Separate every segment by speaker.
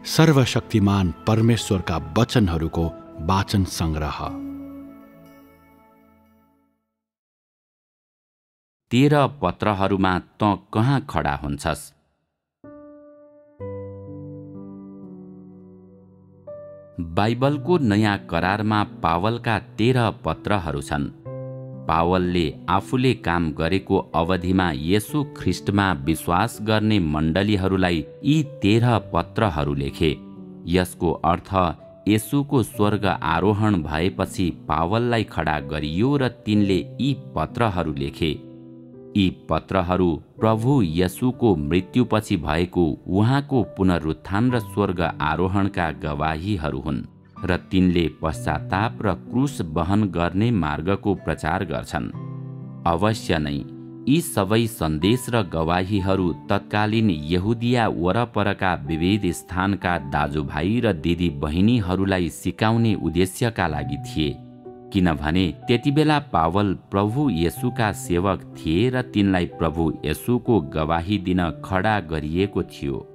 Speaker 1: सर्वशक्तिमान परमेश्वरका वचनहरूको वाचन संग्रह।
Speaker 2: 13 पत्रहरूमा त कहाँ खडा हुन्छस्? बाइबलको नयाँ करारमा पावलका 13 पत्रहरू छन्। पावलले आफूले काम गरेको अवधिमा येशू ख्रिस्टमा विश्वास गर्ने मण्डलीहरूलाई यी 13 पत्रहरू लेखे। यसको अर्थ येशूको स्वर्ग आरोहण भएपछि पावललाई खडा गरियो र तिनले यी पत्रहरू लेखे। यी पत्रहरू प्रभु येशूको मृत्युपछि भएको उहाँको पुनरुत्थान र स्वर्ग आरोहणका गवाहीहरू हुन् र तिनले पश्चाताप र क्रूस वहन गर्ने मार्गको प्रचार गर्छन्। अवश्य नै यी सबै सन्देश र गवाहीहरू तत्कालीन यहुदिया वरपरका विविध स्थानका दाजुभाइ र दिदी बहिनीहरूलाई सिकाउने उद्देश्यका लागि थिए, किनभने त्यतिबेला पावल प्रभु येशूका सेवक थिए र तिनलाई प्रभु येशूको गवाही दिन खडा गरिएको थियो।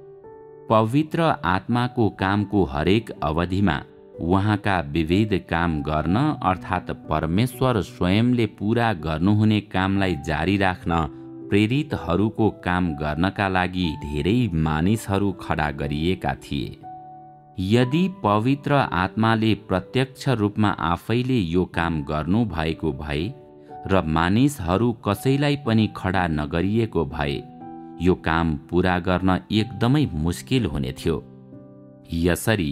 Speaker 2: पवित्र आत्माको कामको हरेक अवधिमा उहाँका विविध काम गर्न अर्थात् परमेश्वर स्वयंले पूरा गर्नुहुने कामलाई जारी राख्न प्रेरितहरूको काम गर्नका लागि धेरै मानिसहरू खडा गरिएका थिए। यदि पवित्र आत्माले प्रत्यक्ष रूपमा आफैले यो काम गर्नु भएको भए र मानिसहरू कसैलाई पनि खडा नगरिएको भए यो काम पूरा गर्न एकदमै मुस्किल हुने थियो। यसरी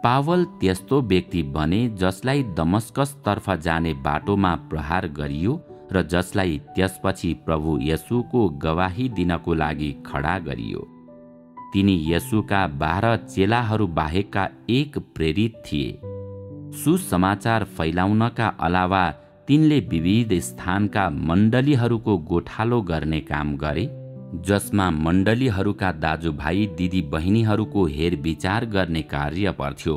Speaker 2: पावल त्यस्तो व्यक्ति बने जसलाई दमस्कसतर्फ जाने बाटोमा प्रहार गरियो र जसलाई त्यसपछि प्रभु येशूको गवाही दिनको लागि खडा गरियो। तिनी येशूका 12 चेलाहरू बाहेकका एक प्रेरित थिए। सुसमाचार फैलाउनका अलावा तिनले विविध स्थानका मण्डलीहरूको गोठालो गर्ने काम गरे, जसमा मण्डलीहरूका दाजुभाइ दिदी बहिनीहरूको हेरविचार गर्ने कार्य पर्थ्यो।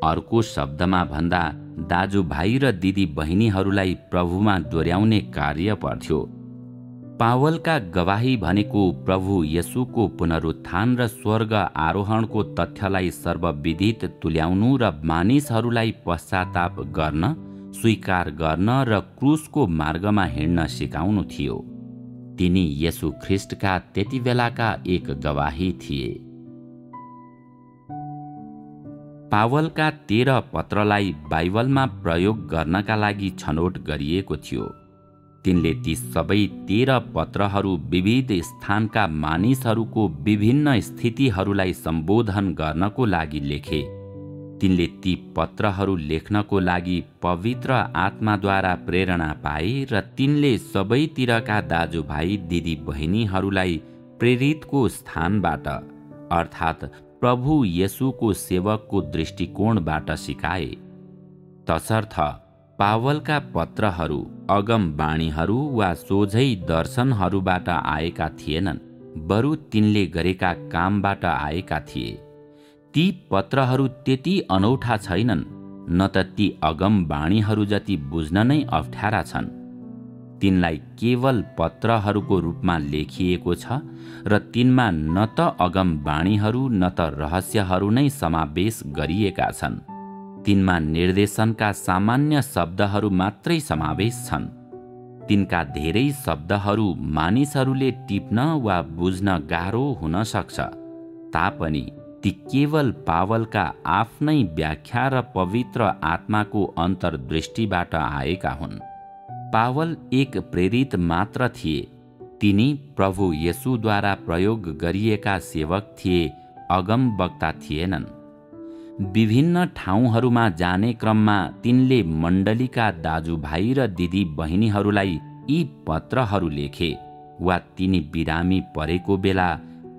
Speaker 2: अर्को शब्दमा भन्दा दाजुभाइ र दिदी बहिनीहरूलाई प्रभुमा डोर्याउने कार्य पर्थ्यो। पावलका गवाही भनेको प्रभु येशूको पुनरुत्थान र स्वर्ग आरोहणको तथ्यलाई सर्वविदित तुल्याउनु र मानिसहरूलाई पश्चाताप गर्न, स्वीकार गर्न र क्रूसको मार्गमा हिँड्न सिकाउनु थियो। तिनी येशू ख्रिस्टका त्यतिबेलाका एक गवाही थिए। पावलका 13 पत्रलाई बाइबलमा प्रयोग गर्नका लागि छनौट गरिएको थियो। तिनले ती सबै 13 पत्रहरू विविध स्थानका मानिसहरूको विभिन्न स्थितिहरूलाई सम्बोधन गर्नको लागि लेखे। तिनले ती पत्रहरू लेख्नको लागि पवित्र आत्माद्वारा प्रेरणा पाए र तिनले सबैतिरका दाजुभाइ दिदी बहिनीहरूलाई प्रेरितको स्थानबाट अर्थात् प्रभु येशूको सेवकको दृष्टिकोणबाट सिकाए। तसर्थ पावलका पत्रहरू अगमवाणीहरू वा सोझै दर्शनहरूबाट आएका थिएनन्, बरु तिनले गरेका कामबाट आएका थिए। ती पत्रहरू त्यति अनौठा छैनन्, न त ती अगमवाणीहरू जति बुझ्न नै अप्ठ्यारा छन्। तिनलाई केवल पत्रहरूको रूपमा लेखिएको छ र तिनमा न त अगमवाणीहरू न त रहस्यहरू नै समावेश गरिएका छन्। तिनमा निर्देशनका सामान्य शब्दहरू मात्रै समावेश छन्। तिनका धेरै शब्दहरू मानिसहरूले टिप्न वा बुझ्न गाह्रो हुन सक्छ, तापनि ती केवल पावलका आफ्नै व्याख्या र पवित्र आत्माको अन्तर्दृष्टिबाट आएका हुन्। पावल एक प्रेरित मात्र थिए। तिनी प्रभु येशूद्वारा प्रयोग गरिएका सेवक थिए, अगमवक्ता थिएनन्। विभिन्न ठाउँहरूमा जाने क्रममा तिनले मण्डलीका दाजुभाइ र दिदी बहिनीहरूलाई यी पत्रहरू लेखे, वा तिनी बिरामी परेको बेला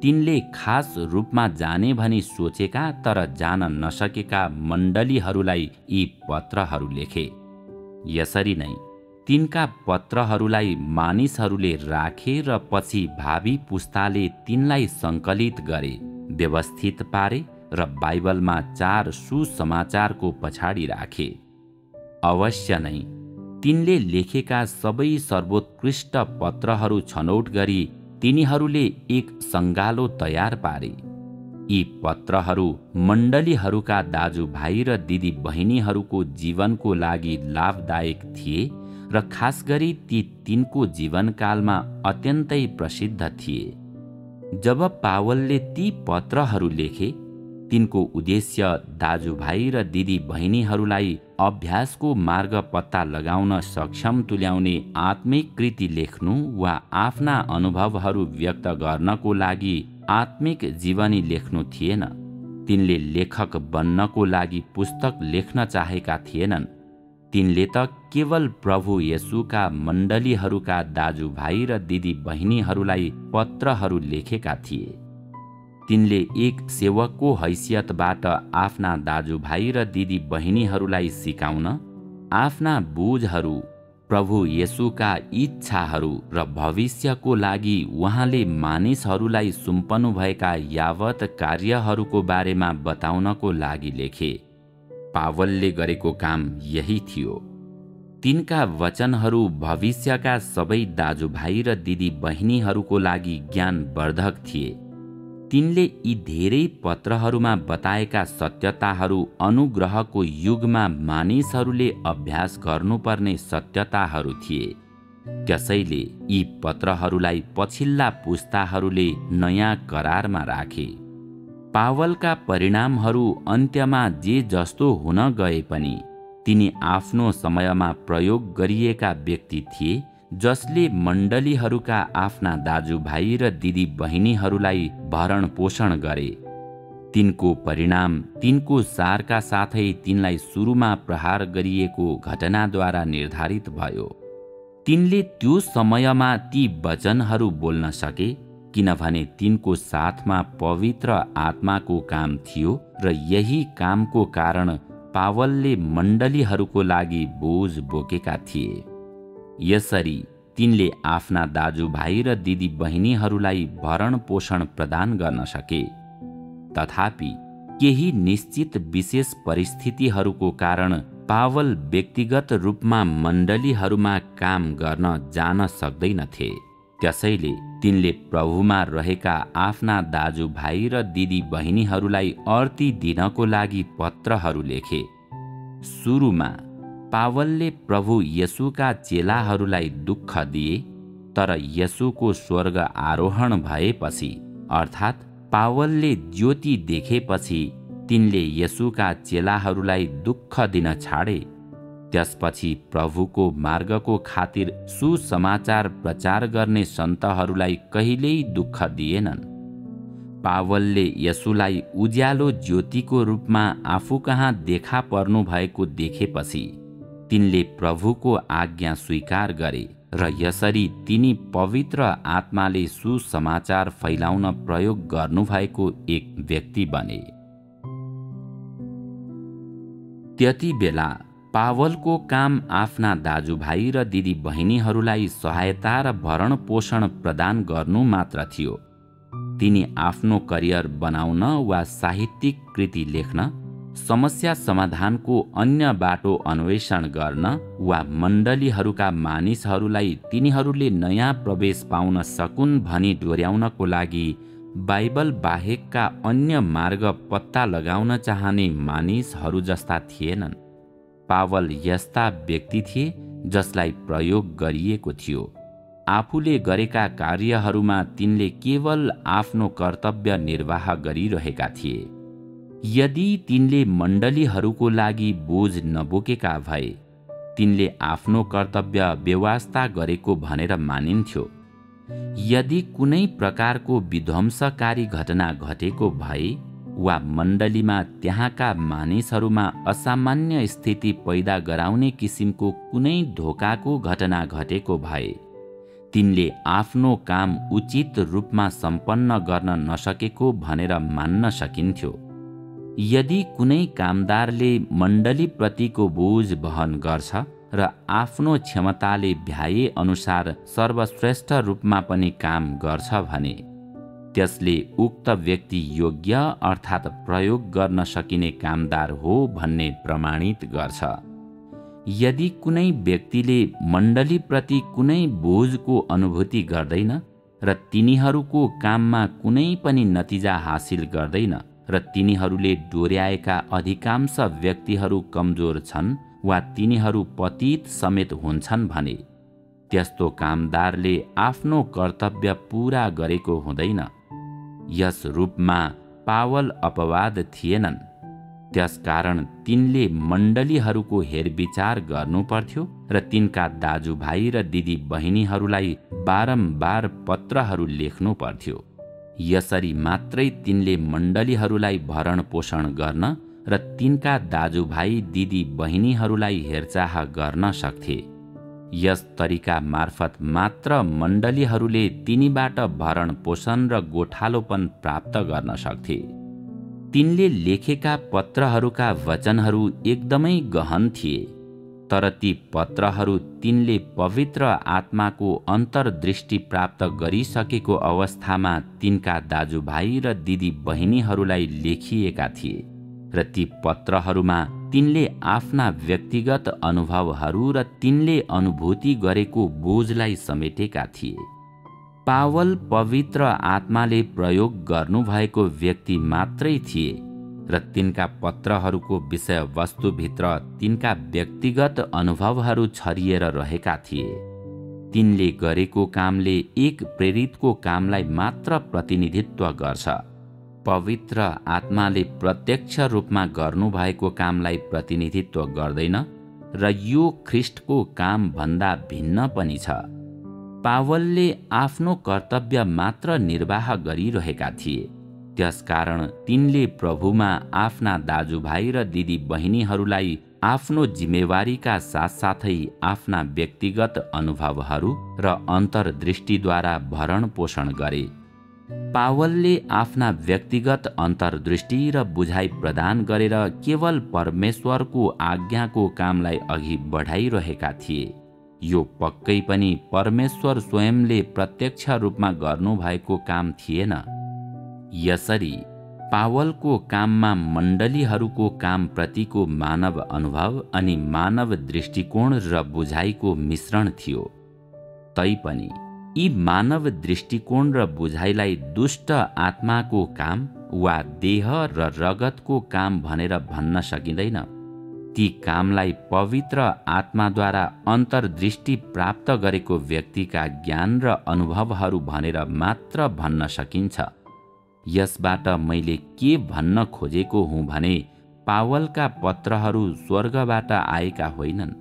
Speaker 2: तिनले खास रूपमा जाने भनी सोचेका तर जान नसकेका मण्डलीहरूलाई यी पत्रहरू लेखे। यसरी नै तिनका पत्रहरूलाई मानिसहरूले राखे र पछि भावी पुस्ताले तिनलाई सङ्कलित गरे, व्यवस्थित पारे र बाइबलमा 4 सुसमाचारको पछाडि राखे। अवश्य नै तिनले लेखेका सबै सर्वोत्कृष्ट पत्रहरू छनौट गरी तिनीहरूले एक सङ्गालो तयार पारे। यी पत्रहरू मण्डलीहरूका दाजुभाइ र दिदी बहिनीहरूको जीवनको लागि लाभदायक थिए र खास गरी ती तिनको जीवनकालमा अत्यन्तै प्रसिद्ध थिए। जब पावलले ती पत्रहरू लेखे, तिनको उद्देश्य दाजुभाइ र दिदी बहिनीहरूलाई अभ्यासको मार्ग पत्ता लगाउन सक्षम तुल्याउने आत्मिक कृति लेख्नु वा आफ्ना अनुभवहरू व्यक्त गर्नको लागि आत्मिक जीवनी लेख्नु थिएन। तिनले लेखक बन्नको लागि पुस्तक लेख्न चाहेका थिएनन्। तिनले त केवल प्रभु येशूका मण्डलीहरूका दाजुभाइ र दिदी बहिनीहरूलाई पत्रहरू लेखेका थिए। तिनले एक सेवकको हैसियतबाट आफ्ना दाजुभाइ र दिदी बहिनीहरूलाई सिकाउन, आफ्ना बुझहरू, प्रभु येशूका इच्छाहरू र भविष्यको लागि उहाँले मानिसहरूलाई सुम्पनुभएका यावत कार्यहरूको बारेमा बताउनको लागि लेखे। पावलले गरेको काम यही थियो। तिनका वचनहरू भविष्यका सबै दाजुभाइ र दिदी बहिनीहरूको लागि ज्ञानवर्धक थिए। तिनले यी धेरै पत्रहरूमा बताएका सत्यताहरू अनुग्रहको युगमा मानिसहरूले अभ्यास गर्नुपर्ने सत्यताहरू थिए। त्यसैले यी पत्रहरूलाई पछिल्ला पुस्ताहरूले नयाँ करारमा राखे। पावलका परिणामहरू अन्त्यमा जे जस्तो हुन गए पनि तिनी आफ्नो समयमा प्रयोग गरिएका व्यक्ति थिए, जसले मण्डलीहरूका आफ्ना दाजुभाइ र दिदी बहिनीहरूलाई भरण पोषण गरे। तिनको परिणाम तिनको सारका साथै तिनलाई सुरुमा प्रहार गरिएको घटनाद्वारा निर्धारित भयो। तिनले त्यो समयमा ती वचनहरू बोल्न सके किनभने तिनको साथमा पवित्र आत्माको काम थियो र यही कामको कारण पावलले मण्डलीहरूको लागि बोझ बोकेका थिए। यसरी तिनले आफ्ना दाजुभाइ र दिदी बहिनीहरूलाई भरण पोषण प्रदान गर्न सके। तथापि केही निश्चित विशेष परिस्थितिहरूको कारण पावल व्यक्तिगत रूपमा मण्डलीहरूमा काम गर्न जान सक्दैनथे। त्यसैले तिनले प्रभुमा रहेका आफ्ना दाजुभाइ र दिदी बहिनीहरूलाई अर्ती दिनको लागि पत्रहरू लेखे। सुरुमा पावलले प्रभु येशूका चेलाहरूलाई दुःख दिए, तर येशूको स्वर्ग आरोहण भएपछि अर्थात् पावलले ज्योति देखेपछि तिनले येशूका चेलाहरूलाई दुःख दिन छाडे। त्यसपछि प्रभुको मार्गको खातिर सुसमाचार प्रचार गर्ने सन्तहरूलाई कहिल्यै दुःख दिएनन्। पावलले येशूलाई उज्यालो ज्योतिको रूपमा आफू कहाँ देखा पर्नु भएको देखेपछि तिनले प्रभुको आज्ञा स्वीकार गरे र यसरी तिनी पवित्र आत्माले सुसमाचार फैलाउन प्रयोग गर्नुभएको एक व्यक्ति बने। त्यति बेला पावलको काम आफ्ना दाजुभाइ र दिदी बहिनीहरूलाई सहायता र भरण पोषण प्रदान गर्नु मात्र थियो। तिनी आफ्नो करियर बनाउन वा साहित्यिक कृति लेख्न, समस्या समाधानको अन्य बाटो अन्वेषण गर्न वा मण्डलीहरूका मानिसहरूलाई तिनीहरूले नयाँ प्रवेश पाउन सकुन् भनी डोर्याउनको लागि बाइबल बाहेकका अन्य मार्ग पत्ता लगाउन चाहने मानिसहरू जस्ता थिएनन्। पावल यस्ता व्यक्ति थिए जसलाई प्रयोग गरिएको थियो। आफूले गरेका कार्यहरूमा तिनले केवल आफ्नो कर्तव्य निर्वाह गरिरहेका थिए। यदि तिनले मण्डलीहरूको लागि बोझ नबोकेका भए तिनले आफ्नो कर्तव्य बेवास्ता गरेको भनेर मानिन्थ्यो। यदि कुनै प्रकारको विध्वंसकारी घटना घटेको भए वा मण्डलीमा त्यहाँका मानिसहरूमा असामान्य स्थिति पैदा गराउने किसिमको कुनै धोकाको घटना घटेको भए तिनले आफ्नो काम उचित रूपमा सम्पन्न गर्न नसकेको भनेर मान्न सकिन्थ्यो। यदि कुनै कामदारले मण्डलीप्रतिको बोझ वहन गर्छ र आफ्नो क्षमताले भ्याए अनुसार सर्वश्रेष्ठ रूपमा पनि काम गर्छ भने त्यसले उक्त व्यक्ति योग्य अर्थात् प्रयोग गर्न सकिने कामदार हो भन्ने प्रमाणित गर्छ। यदि कुनै व्यक्तिले मण्डलीप्रति कुनै बोझको अनुभूति गर्दैन र तिनीहरूको काममा कुनै पनि नतिजा हासिल गर्दैन र तिनीहरूले डोर्याएका अधिकांश व्यक्तिहरू कमजोर छन् वा तिनीहरू पतित समेत हुन्छन् भने त्यस्तो कामदारले आफ्नो कर्तव्य पूरा गरेको हुँदैन। यस रूपमा पावल अपवाद थिएनन्, त्यसकारण तिनले मण्डलीहरूको हेरविचार गर्नु पर्थ्यो र तिनका दाजुभाइ र दिदी बहिनीहरूलाई बारम्बार पत्रहरू लेख्नु पर्थ्यो। यसरी मात्रै तिनले मण्डलीहरूलाई भरण पोषण गर्न र तिनका दाजुभाइ दिदी बहिनीहरूलाई हेरचाह गर्न सक्थे। यस तरिका मार्फत मात्र मण्डलीहरूले तिनीबाट भरण पोषण र गोठालोपन प्राप्त गर्न सक्थे। तिनले लेखेका पत्रहरूका वचनहरू एकदमै गहन थिए, तर ती पत्रहरू तिनले पवित्र आत्माको अन्तर्दृष्टि प्राप्त गरिसकेको अवस्थामा तिनका दाजुभाइ र दिदी बहिनीहरूलाई लेखिएका थिए र ती पत्रहरूमा तिनले आफ्ना व्यक्तिगत अनुभवहरू र तिनले अनुभूति गरेको बोझलाई समेटेका थिए। पावल पवित्र आत्माले प्रयोग गर्नुभएको व्यक्ति मात्रै थिए र तिनका पत्रहरूको विषयवस्तुभित्र तिनका व्यक्तिगत अनुभवहरू छरिएर रहेका थिए। तिनले गरेको कामले एक प्रेरितको कामलाई मात्र प्रतिनिधित्व गर्छ। पवित्र आत्माले प्रत्यक्ष रूपमा गर्नुभएको कामलाई प्रतिनिधित्व गर्दैन र यो ख्रिस्टको काम भन्दा भिन्न पनि छ। पावलले आफ्नो कर्तव्य मात्र निर्वाह गरिरहेका थिए, त्यसकारण तिनले प्रभुमा आफ्ना दाजुभाइ र दिदी बहिनीहरूलाई आफ्नो जिम्मेवारीका साथसाथै आफ्ना व्यक्तिगत अनुभवहरू र अन्तर्दृष्टिद्वारा भरण पोषण गरे। पावलले आफ्ना व्यक्तिगत अन्तर्दृष्टि र बुझाइ प्रदान गरेर केवल परमेश्वरको आज्ञाको कामलाई अघि बढाइरहेका थिए। यो पक्कै पनि परमेश्वर स्वयंले प्रत्यक्ष रूपमा गर्नुभएको काम थिएन। यसरी पावलको काममा मण्डलीहरूको कामप्रतिको मानव अनुभव अनि मानव दृष्टिकोण र बुझाइको मिश्रण थियो। तैपनि यी मानव दृष्टिकोण र बुझाइलाई दुष्ट आत्माको काम वा देह र रगतको काम भनेर भन्न सकिँदैन। ती कामलाई पवित्र आत्माद्वारा अन्तर्दृष्टि प्राप्त गरेको व्यक्तिका ज्ञान र अनुभवहरू भनेर मात्र भन्न सकिन्छ। यसबाट मैले के भन्न खोजेको हुँ भने पावलका पत्रहरू स्वर्गबाट आएका होइनन्।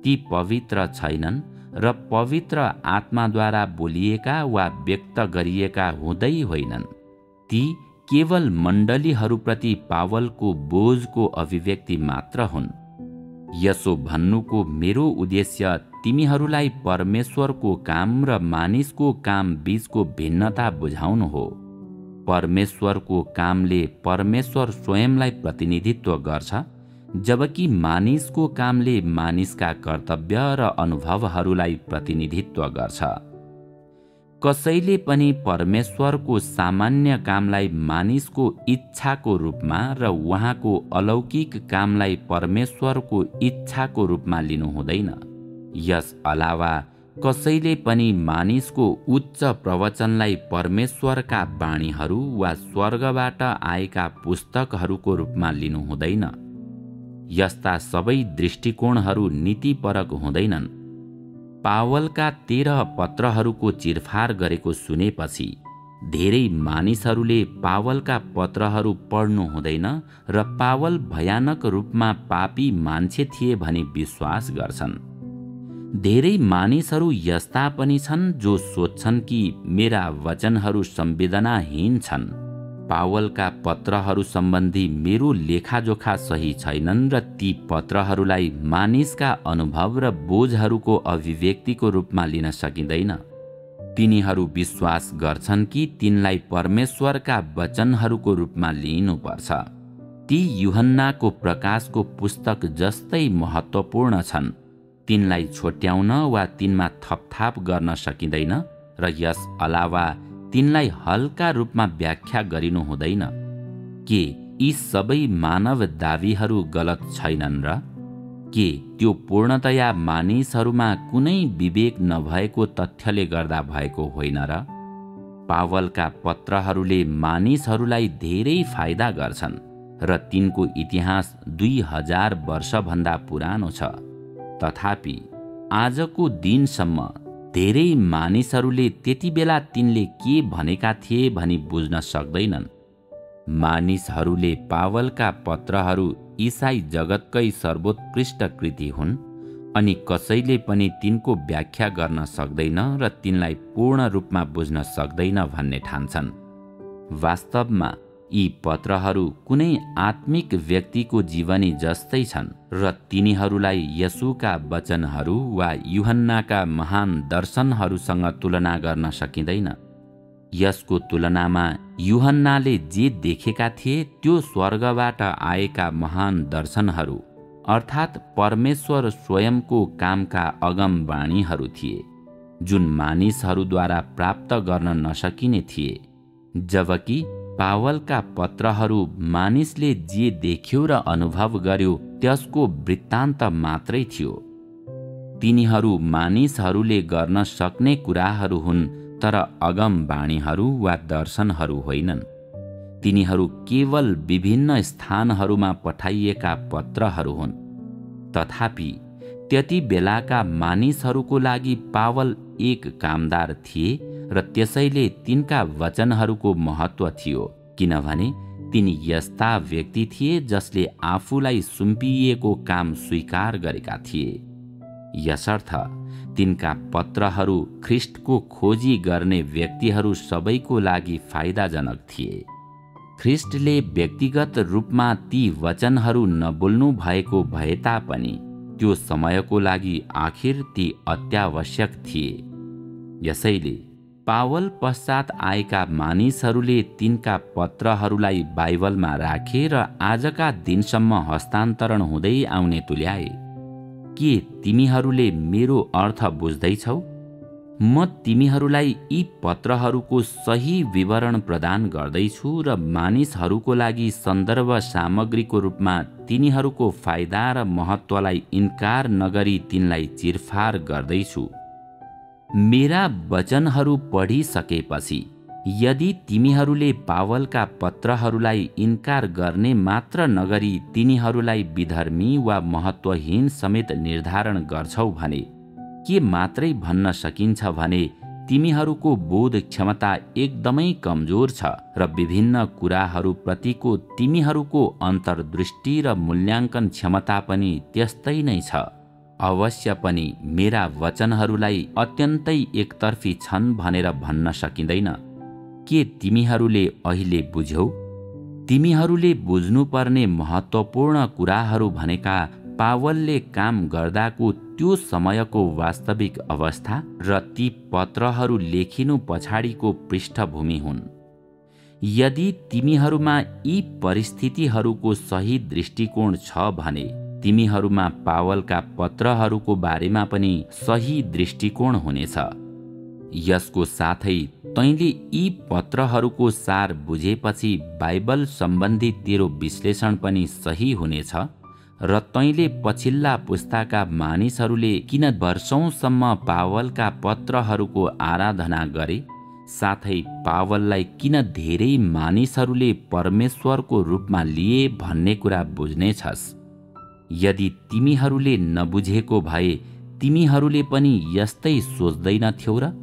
Speaker 2: ती पवित्र छैनन् र पवित्र आत्माद्वारा बोलिएका वा व्यक्त गरिएका हुँदै होइनन्। ती केवल मण्डलीहरूप्रति पावलको बोझको अभिव्यक्ति मात्र हुन्। यसो भन्नुको मेरो उद्देश्य तिमीहरूलाई परमेश्वरको काम र मानिसको काम बीचको भिन्नता बुझाउनु हो। परमेश्वरको कामले परमेश्वर स्वयंलाई प्रतिनिधित्व गर्छ, जबकि मानिसको कामले मानिसका कर्तव्य र अनुभवहरूलाई प्रतिनिधित्व गर्छ। कसैले पनि परमेश्वरको सामान्य कामलाई मानिसको इच्छाको रूपमा र उहाँको अलौकिक कामलाई परमेश्वरको इच्छाको रूपमा लिनु हुँदैन। यस अलावा कसैले पनि मानिसको उच्च प्रवचनलाई परमेश्वरका वाणीहरू वा स्वर्गबाट आएका पुस्तकहरूको रूपमा लिनु हुँदैन। यस्ता सबै दृष्टिकोणहरू नीतिपरक हुँदैनन्। पावलका 13 पत्रहरूको चिरफार गरेको सुनेपछि धेरै मानिसहरूले पावलका पत्रहरू पढ्नु हुँदैन र पावल भयानक रूपमा पापी मान्छे थिए भनी विश्वास गर्छन्। धेरै मानिसहरू यस्ता पनि छन् जो सोच्छन् कि मेरा वचनहरू संवेदनाहीन छन्। पावलका पत्रहरू सम्बन्धी मेरो लेखाजोखा सही छैनन् र ती पत्रहरूलाई मानिसका अनुभव र बोझहरूको अभिव्यक्तिको रूपमा लिन सकिँदैन। तिनीहरू विश्वास गर्छन् कि तिनलाई परमेश्वरका वचनहरूको रूपमा लिइनुपर्छ। ती यूहन्नाको प्रकाशको पुस्तक जस्तै महत्त्वपूर्ण छन्। तिनलाई छोट्याउन वा तिनमा थपथाप गर्न सकिँदैन र यस अलावा तिनलाई हल्का रूपमा व्याख्या गरिनु हुँदैन। के यी सबै मानव दावीहरू गलत छैनन् र के त्यो पूर्णतया मानिसहरूमा कुनै विवेक नभएको तथ्यले गर्दा भएको होइन र? पावलका पत्रहरूले मानिसहरूलाई धेरै फाइदा गर्छन् र तिनको इतिहास 2000 वर्षभन्दा पुरानो छ। तथापि आजको दिनसम्म धेरै मानिसहरूले त्यति बेला तिनले के भनेका थिए भनी बुझ्न सक्दैनन्। मानिसहरूले पावलका पत्रहरू ईसाई जगतकै सर्वोत्कृष्ट कृति हुन् अनि कसैले पनि तिनको व्याख्या गर्न सक्दैन र तिनलाई पूर्ण रूपमा बुझ्न सक्दैन भन्ने ठान्छन्। वास्तवमा यी पत्रहरू कुनै आत्मिक व्यक्तिको जीवनी जस्तै छन् र तिनीहरूलाई यसुका वचनहरू वा यूहन्नाका महान दर्शनहरूसँग तुलना गर्न सकिँदैन। यसको तुलनामा यूहन्नाले जे देखेका थिए त्यो स्वर्गबाट आएका महान दर्शनहरू अर्थात् परमेश्वर स्वयंको कामका अगमवाणीहरू थिए, जुन मानिसहरूद्वारा प्राप्त गर्न नसकिने थिए, जबकि पावलका पत्रहरू मानिसले जे देख्यो र अनुभव गर्यो त्यसको वृत्तान्त मात्रै थियो। तिनीहरू मानिसहरूले गर्न सक्ने कुराहरू हुन्, तर अगमवाणीहरू वा दर्शनहरू होइनन्। तिनीहरू केवल विभिन्न स्थानहरूमा पठाइएका पत्रहरू हुन्। तथापि त्यति बेलाका मानिसहरूको लागि पावल एक कामदार थिए र त्यसैले तिनका वचनहरूको महत्त्व थियो, किनभने तिनी यस्ता व्यक्ति थिए जसले आफूलाई सुम्पिएको काम स्वीकार गरेका थिए। यसर्थ तिनका पत्रहरू ख्रिस्टको खोजी गर्ने व्यक्तिहरू सबैको लागि फाइदाजनक थिए। ख्रिस्टले व्यक्तिगत रूपमा ती वचनहरू नबोल्नु भएको भए तापनि त्यो समयको लागि आखिर ती अत्यावश्यक थिए। यसैले पावल पश्चात आएका मानिसहरूले तिनका पत्रहरूलाई बाइबलमा राखे र आजका दिनसम्म हस्तान्तरण हुँदै आउने तुल्याए। के तिमीहरूले मेरो अर्थ बुझ्दैछौ? म तिमीहरूलाई यी पत्रहरूको सही विवरण प्रदान गर्दैछु र मानिसहरूको लागि सन्दर्भ सामग्रीको रूपमा तिनीहरूको फाइदा र महत्त्वलाई इन्कार नगरी तिनलाई चिरफार गर्दैछु। मेरा वचनहरू पढिसकेपछि यदि तिमीहरूले पावलका पत्रहरूलाई इन्कार गर्ने मात्र नगरी तिनीहरूलाई विधर्मी वा महत्त्वहीन समेत निर्धारण गर्छौ भने के मात्रै भन्न सकिन्छ भने तिमीहरूको बोध क्षमता एकदमै कमजोर छ र विभिन्न कुराहरूप्रतिको तिमीहरूको अन्तर्दृष्टि र मूल्याङ्कन क्षमता पनि त्यस्तै नै छ। अवश्य पनि मेरा वचनहरूलाई अत्यन्तै एकतर्फी छन् भनेर भन्न सकिँदैन। के तिमीहरूले अहिले बुझ्यौ? तिमीहरूले बुझ्नुपर्ने महत्त्वपूर्ण कुराहरू भनेका पावलले काम गर्दाको त्यो समयको वास्तविक अवस्था र ती पत्रहरू लेखिनु पछाडिको पृष्ठभूमि हुन्। यदि तिमीहरूमा यी परिस्थितिहरूको सही दृष्टिकोण छ भने तिमीहरूमा पावलका पत्रहरूको बारेमा पनि सही दृष्टिकोण हुनेछ। यसको साथै तैँले यी पत्रहरूको सार बुझेपछि बाइबल सम्बन्धी तेरो विश्लेषण पनि सही हुनेछ र तैँले पछिल्ला पुस्ताका मानिसहरूले किन वर्षौंसम्म पावलका पत्रहरूको आराधना गरे, साथै पावललाई किन धेरै मानिसहरूले परमेश्वरको रूपमा लिए भन्ने कुरा बुझ्नेछस्। यदि तिमीहरूले नबुझेको भए तिमीहरूले पनि यस्तै सोच्दैनथ्यौ र?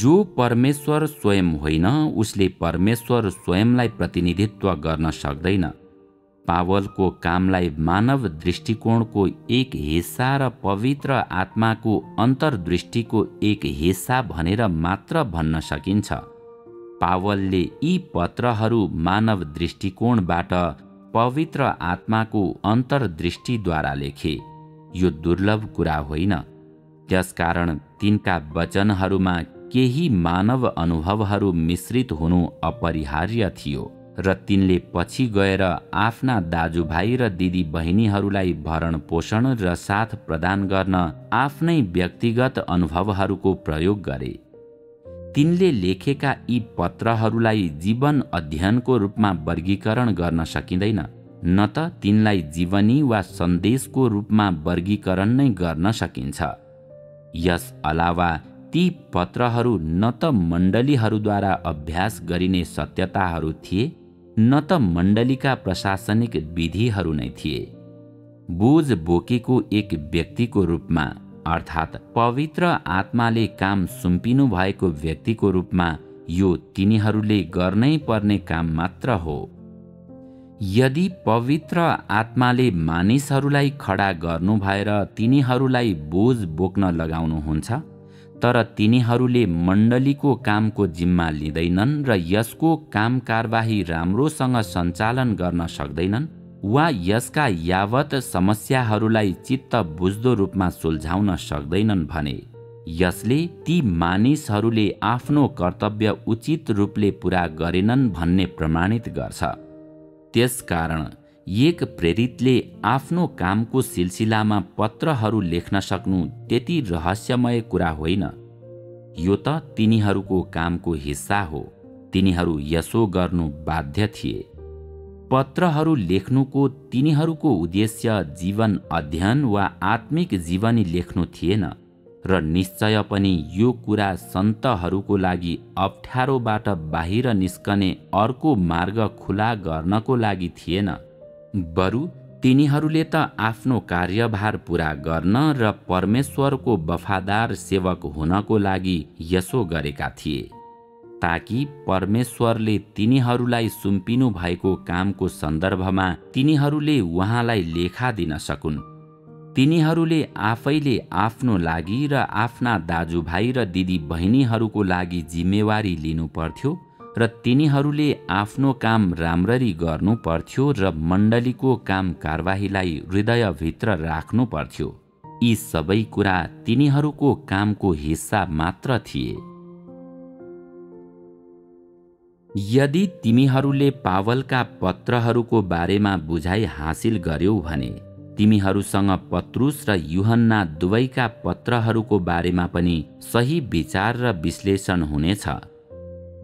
Speaker 2: जो परमेश्वर स्वयं होइन उसले परमेश्वर स्वयंलाई प्रतिनिधित्व गर्न सक्दैन। पावलको कामलाई मानव दृष्टिकोणको एक हिस्सा र पवित्र आत्माको अन्तर्दृष्टिको एक हिस्सा भनेर मात्र भन्न सकिन्छ। पावलले यी पत्रहरू मानव दृष्टिकोणबाट पवित्र आत्माको अन्तर्दृष्टिद्वारा लेखे। यो दुर्लभ कुरा होइन। त्यसकारण तिनका वचनहरूमा केही मानव अनुभवहरू मिश्रित हुनु अपरिहार्य थियो र तिनले पछि गएर आफ्ना दाजुभाइ र दिदी बहिनीहरूलाई भरण पोषण र साथ प्रदान गर्न आफ्नै व्यक्तिगत अनुभवहरूको प्रयोग गरे। तिनले लेखेका यी पत्रहरूलाई जीवन अध्ययनको रूपमा वर्गीकरण गर्न सकिँदैन, न त तिनलाई जीवनी वा सन्देशको रूपमा वर्गीकरण नै गर्न सकिन्छ। यस अलावा ती पत्रहरू न त मण्डलीहरूद्वारा अभ्यास गरिने सत्यताहरू थिए न त मण्डलीका प्रशासनिक विधिहरू नै थिए। बोझ बोकेको एक व्यक्तिको रूपमा अर्थात् पवित्र आत्माले काम सुम्पिनु भएको व्यक्तिको रूपमा यो तिनीहरूले गर्नै पर्ने काम मात्र हो। यदि पवित्र आत्माले मानिसहरूलाई खडा गर्नु भएर तिनीहरूलाई बोझ बोक्न लगाउनुहुन्छ तर तिनीहरूले मण्डलीको कामको जिम्मा लिँदैनन् र यसको काम कारबाही राम्रोसँग सञ्चालन गर्न सक्दैनन् वा यसका यावत समस्याहरूलाई चित्त बुझ्दो रूपमा सुल्झाउन सक्दैनन् भने यसले ती मानिसहरूले आफ्नो कर्तव्य उचित रूपले पूरा गरेनन् भन्ने प्रमाणित गर्छ। त्यसकारण एक प्रेरितले आफ्नो कामको सिलसिलामा पत्रहरू लेख्न सक्नु त्यति रहस्यमय कुरा होइन। यो त तिनीहरूको कामको हिस्सा हो। तिनीहरू यसो गर्नु बाध्य थिए। पत्रहरू लेख्नुको तिनीहरूको उद्देश्य जीवन अध्ययन वा आत्मिक जीवनी लेख्नु थिएन र निश्चय पनि यो कुरा सन्तहरूको लागि अप्ठ्यारोबाट बाहिर निस्कने अर्को मार्ग खुला गर्नको लागि थिएन। बरु तिनीहरूले त आफ्नो कार्यभार पूरा गर्न र परमेश्वरको वफादार सेवक हुनको लागि यसो गरेका थिए ताकि परमेश्वरले तिनीहरूलाई सुम्पिनु भएको कामको सन्दर्भमा तिनीहरूले उहाँलाई लेखा दिन सकुन्। तिनीहरूले आफैले आफ्नो लागि र आफ्ना दाजुभाइ र दिदी बहिनीहरूको लागि जिम्मेवारी लिनु पर्थ्यो र तिनीहरूले आफ्नो काम राम्ररी गर्नु पर्थ्यो र मण्डलीको काम कारबाहीलाई हृदयभित्र राख्नु पर्थ्यो। यी सबै कुरा तिनीहरूको कामको हिस्सा मात्र थिए। यदि तिमीहरूले पावलका पत्रहरूको बारेमा बुझाइ हासिल गर्यौ भने तिमीहरूसँग पत्रुस र यूहन्ना दुवैका पत्रहरूको बारेमा पनि सही विचार र विश्लेषण हुनेछ।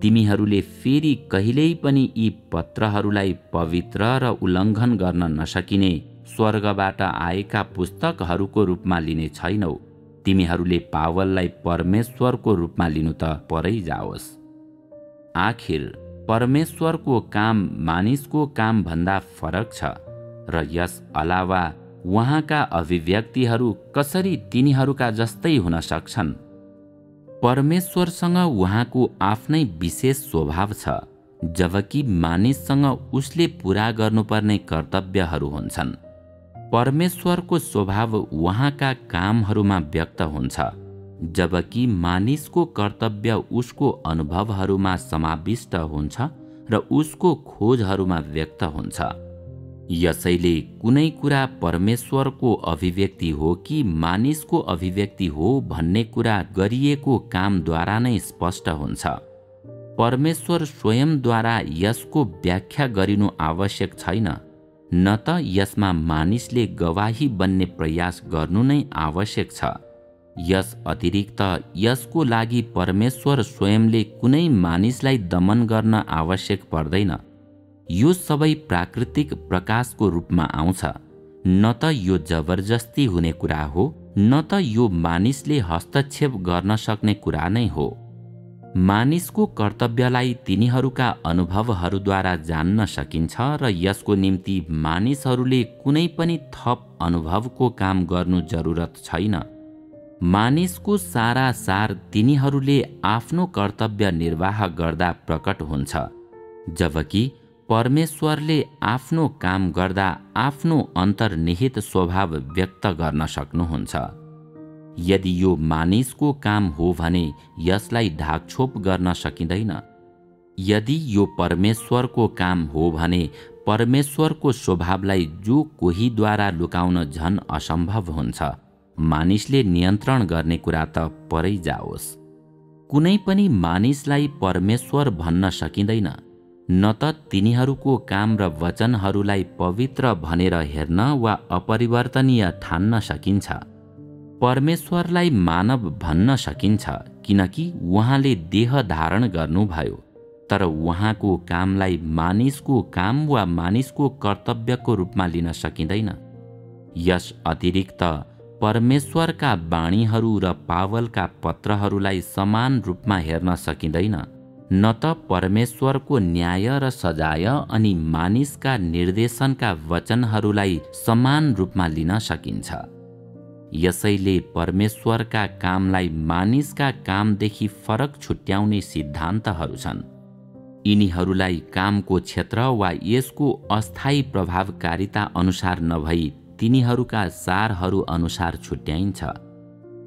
Speaker 2: तिमीहरूले फेरि कहिल्यै पनि यी पत्रहरूलाई पवित्र र उल्लङ्घन गर्न नसकिने स्वर्गबाट आएका पुस्तकहरूको रूपमा लिने छैनौ। तिमीहरूले पावललाई परमेश्वरको रूपमा लिनु त परै जाओस्। आखिर परमेश्वरको काम मानिसको काम भन्दा फरक छ र यस अलावा उहाँका अभिव्यक्तिहरू कसरी तिनीहरूका जस्तै हुन सक्छन्। परमेश्वरसँग उहाँको आफ्नै विशेष स्वभाव छ जबकि मानिससँग उसले पूरा गर्नुपर्ने कर्तव्यहरू हुन्छन्। परमेश्वरको स्वभाव उहाँका कामहरूमा व्यक्त हुन्छ जबकि मानिसको कर्तव्य उसको अनुभवहरूमा समाविष्ट हुन्छ र उसको खोजहरूमा व्यक्त हुन्छ। यसैले कुनै कुरा परमेश्वरको अभिव्यक्ति हो कि मानिसको अभिव्यक्ति हो भन्ने कुरा गरिएको कामद्वारा नै स्पष्ट हुन्छ। परमेश्वर स्वयंद्वारा यसको व्याख्या गरिनु आवश्यक छैन, न त यसमा मानिसले गवाही बन्ने प्रयास गर्नु नै आवश्यक छ। यस अतिरिक्त यसको लागि परमेश्वर स्वयंले कुनै मानिसलाई दमन गर्न आवश्यक पर्दैन। यो सबै प्राकृतिक प्रकाशको रूपमा आउँछ। न त यो जबरजस्ती हुने कुरा हो न त यो मानिसले हस्तक्षेप गर्न सक्ने कुरा नै हो। मानिसको कर्तव्यलाई तिनीहरूका अनुभवहरूद्वारा जान्न सकिन्छ र यसको निम्ति मानिसहरूले कुनै पनि थप अनुभवको काम गर्नु जरुरत छैन। मानिसको सारा सार तिनीहरूले आफ्नो कर्तव्य निर्वाह गर्दा प्रकट हुन्छ, जबकि परमेश्वरले आफ्नो काम गर्दा आफ्नो अन्तर्निहित स्वभाव व्यक्त गर्न सक्नुहुन्छ। यदि यो मानिसको काम हो भने यसलाई ढाकछोप गर्न सकिँदैन। यदि यो परमेश्वरको काम हो भने परमेश्वरको स्वभावलाई जो कोहीद्वारा लुकाउन झन असम्भव हुन्छ। मानिसले नियन्त्रण गर्ने कुरा त परै जाओस्। कुनै पनि मानिसलाई परमेश्वर भन्न सकिँदैन, न त तिनीहरूको काम र वचनहरूलाई पवित्र भनेर हेर्न वा अपरिवर्तनीय ठान्न सकिन्छ। परमेश्वरलाई मानव भन्न सकिन्छ किनकि उहाँले देह धारण गर्नुभयो, तर उहाँको कामलाई मानिसको काम वा मानिसको कर्तव्यको रूपमा लिन सकिँदैन। यस अतिरिक्त परमेश्वरका बाणीहरू र पावलका पत्रहरूलाई समान रूपमा हेर्न सकिँदैन, न त परमेश्वरको न्याय र सजाय अनि मानिसका निर्देशनका वचनहरूलाई समान रूपमा लिन सकिन्छ। यसैले परमेश्वरका कामलाई मानिसका कामदेखि फरक छुट्याउने सिद्धान्तहरू छन्। यिनीहरूलाई कामको क्षेत्र वा यसको अस्थायी प्रभावकारिता अनुसार नभई तिनीहरूका सारहरू अनुसार छुट्याइन्छ।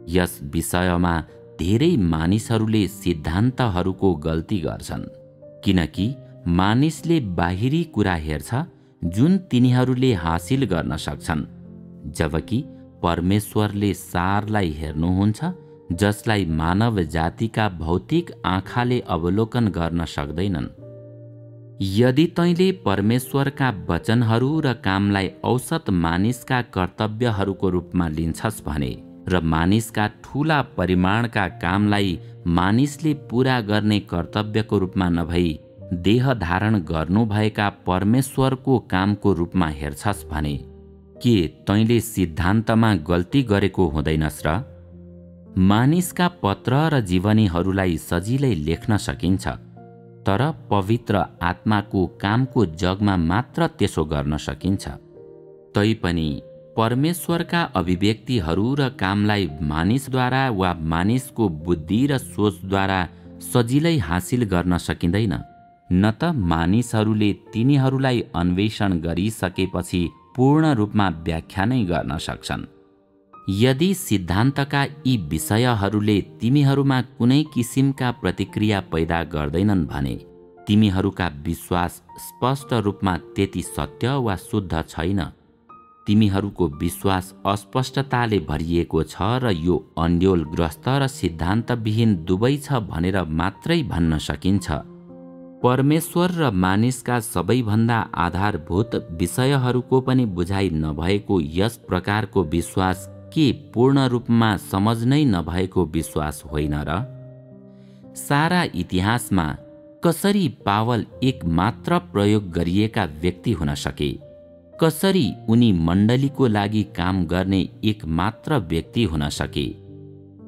Speaker 2: यस विषयमा धेरै मानिसहरूले सिद्धान्तहरूको गल्ती गर्छन्, किनकि मानिसले बाहिरी कुरा हेर्छ जुन तिनीहरूले हासिल गर्न सक्छन्, जबकि परमेश्वरले सारलाई हेर्नुहुन्छ जसलाई मानव जातिका भौतिक आँखाले अवलोकन गर्न सक्दैनन्। यदि तैँले परमेश्वरका वचनहरू र कामलाई औसत मानिसका कर्तव्यहरूको रूपमा लिन्छस् भने र मानिसका ठूला परिमाणका कामलाई मानिसले पूरा गर्ने कर्तव्यको रूपमा नभई देह धारण गर्नुभएका परमेश्वरको कामको रूपमा हेर्छस् भने के तैँले सिद्धान्तमा गल्ती गरेको हुँदैनस् र? मानिसका पत्र र जीवनीहरूलाई सजिलै लेख्न सकिन्छ, तर पवित्र आत्माको कामको जगमा मात्र त्यसो गर्न सकिन्छ। तैपनि परमेश्वरका अभिव्यक्तिहरू र कामलाई मानिसद्वारा वा मानिसको बुद्धि र सोचद्वारा सजिलै हासिल गर्न सकिँदैन, न त मानिसहरूले तिनीहरूलाई अन्वेषण गरिसकेपछि पूर्ण रूपमा व्याख्या नै गर्न सक्छन्। यदि सिद्धान्तका यी विषयहरूले तिमीहरूमा कुनै किसिमका प्रतिक्रिया पैदा गर्दैनन् भने तिमीहरूका विश्वास स्पष्ट रूपमा त्यति सत्य वा शुद्ध छैन। तिमीहरूको विश्वास अस्पष्टताले भरिएको छ र यो अन्योलग्रस्त र सिद्धान्तविहीन दुवै छ भनेर मात्रै भन्न सकिन्छ। परमेश्वर र मानिसका सबैभन्दा आधारभूत विषयहरूको पनि बुझाइ नभएको यस प्रकारको विश्वास के पूर्ण रूपमा समझ नै नभएको विश्वास होइन र? सारा इतिहासमा कसरी पावल एक मात्र प्रयोग गरिएका व्यक्ति हुन सके? कसरी उनी मण्डलीको लागि काम गर्ने एक मात्र व्यक्ति हुन सके?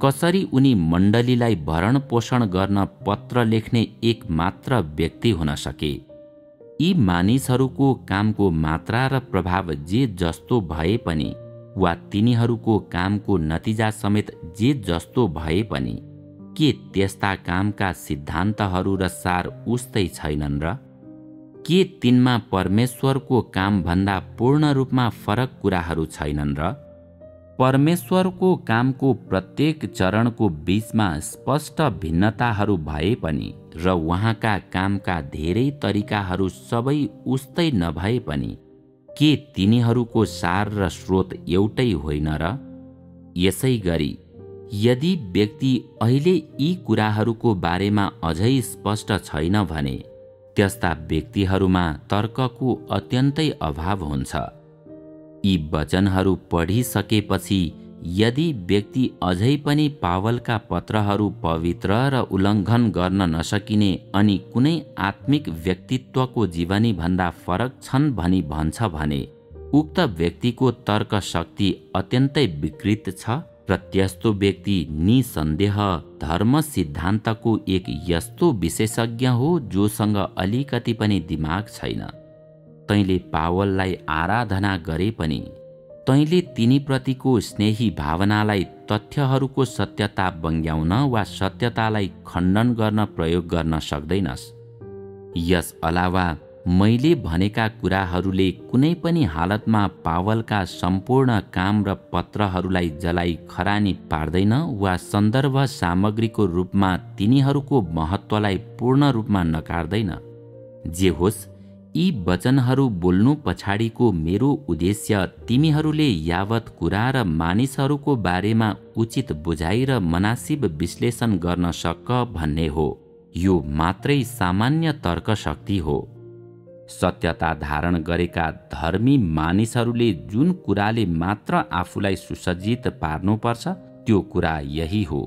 Speaker 2: कसरी उनी मण्डलीलाई भरण पोषण गर्न पत्र लेख्ने एक मात्र व्यक्ति हुन सके? यी मानिसहरूको कामको मात्रा र प्रभाव जे जस्तो भए पनि वा तिनीहरूको कामको नतिजा समेत जे जस्तो भए पनि के त्यस्ता कामका सिद्धान्तहरू र सार उस्तै छैनन् र? के तिनमा परमेश्वरको कामभन्दा पूर्ण रूपमा फरक कुराहरू छैनन् र? परमेश्वरको कामको प्रत्येक चरणको बीचमा स्पष्ट भिन्नताहरू भए पनि र उहाँका कामका धेरै तरिकाहरू सबै उस्तै नभए पनि के तिनीहरूको सार र स्रोत एउटै होइन र? यसै गरी यदि व्यक्ति अहिले यी कुराहरूको बारेमा अझै स्पष्ट छैन भने त्यस्ता व्यक्तिहरूमा तर्कको अत्यन्तै अभाव हुन्छ। यी वचनहरू पढिसकेपछि यदि व्यक्ति अझै पनि पावलका पत्रहरू पवित्र र उल्लङ्घन गर्न नसकिने अनि कुनै आत्मिक व्यक्तित्वको जीवनी भन्दा फरक छन् भनी भन्छ भने उक्त व्यक्तिको तर्क शक्ति अत्यन्तै विकृत छ र त्यस्तो व्यक्ति निसन्देह धर्म सिद्धान्तको एक यस्तो विशेषज्ञ हो जोसँग अलिकति पनि दिमाग छैन। तैँले पावललाई आराधना गरे पनि तैँले तिनीप्रतिको स्नेही भावनालाई तथ्यहरूको सत्यता बङ्ग्याउन वा सत्यतालाई खण्डन गर्न प्रयोग गर्न सक्दैनस्। यस अलावा मैले भनेका कुराहरूले कुनै पनि हालतमा पावलका सम्पूर्ण काम र पत्रहरूलाई जलाई खरानी पार्दैन वा सन्दर्भ सामग्रीको रूपमा तिनीहरूको महत्त्वलाई पूर्ण रूपमा नकार्दैन। जे होस्, यी वचनहरू बोल्नु पछाडिको मेरो उद्देश्य तिमीहरूले यावत कुरा र मानिसहरूको बारेमा उचित बुझाइ र मनासिब विश्लेषण गर्न सक भन्ने हो। यो मात्रै सामान्य तर्क शक्ति हो। सत्यता धारण गरेका धर्मी मानिसहरूले जुन कुराले मात्र आफूलाई सुसज्जित पार्नुपर्छ त्यो कुरा यही हो।